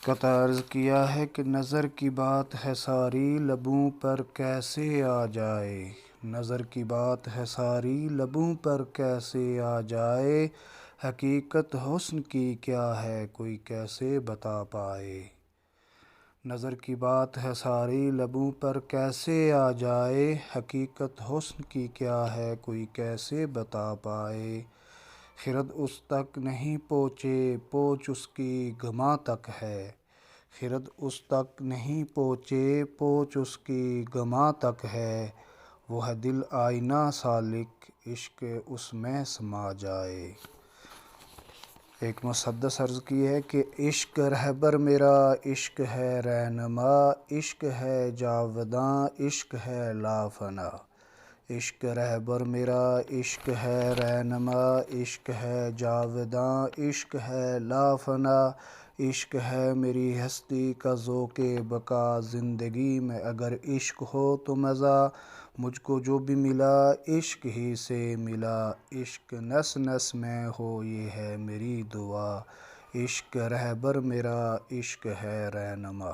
قطع عرض کیا ہے کہ نظر کی بات ہے ساری لبوں پر کیسے آ جائے، نظر کی بات ہے ساری لبوں پر کیسے آ جائے، حقیقت حسن کی کیا ہے کوئی کیسے بتا پائے۔ نظر کی بات ہے ساری لبوں پر کیسے آ جائے، حقیقت حسن کی کیا ہے کوئی کیسے بتا پائے۔ خرد اس تک نہیں پہنچے پہنچ اس کی گماں تک ہے، خرد اس تک نہیں پہنچے پہنچ اس کی گماں تک ہے، وہ ہے دل آئینہ سالک عشق اس میں سما جائے۔ ایک مسدس عرض کی ہے کہ عشق رہبر میرا عشق ہے رہنما، عشق ہے جاوداں عشق ہے لافنا، عشق رہبر میرا عشق ہے رہنما، عشق ہے جاوداں عشق ہے لافنا، عشق ہے میری ہستی کا ذوق بقا، زندگی میں اگر عشق ہو تو مزہ، مجھ کو جو بھی ملا عشق ہی سے ملا، عشق نس نس میں ہو یہ ہے میری دعا، عشق رہبر میرا عشق ہے رہنما۔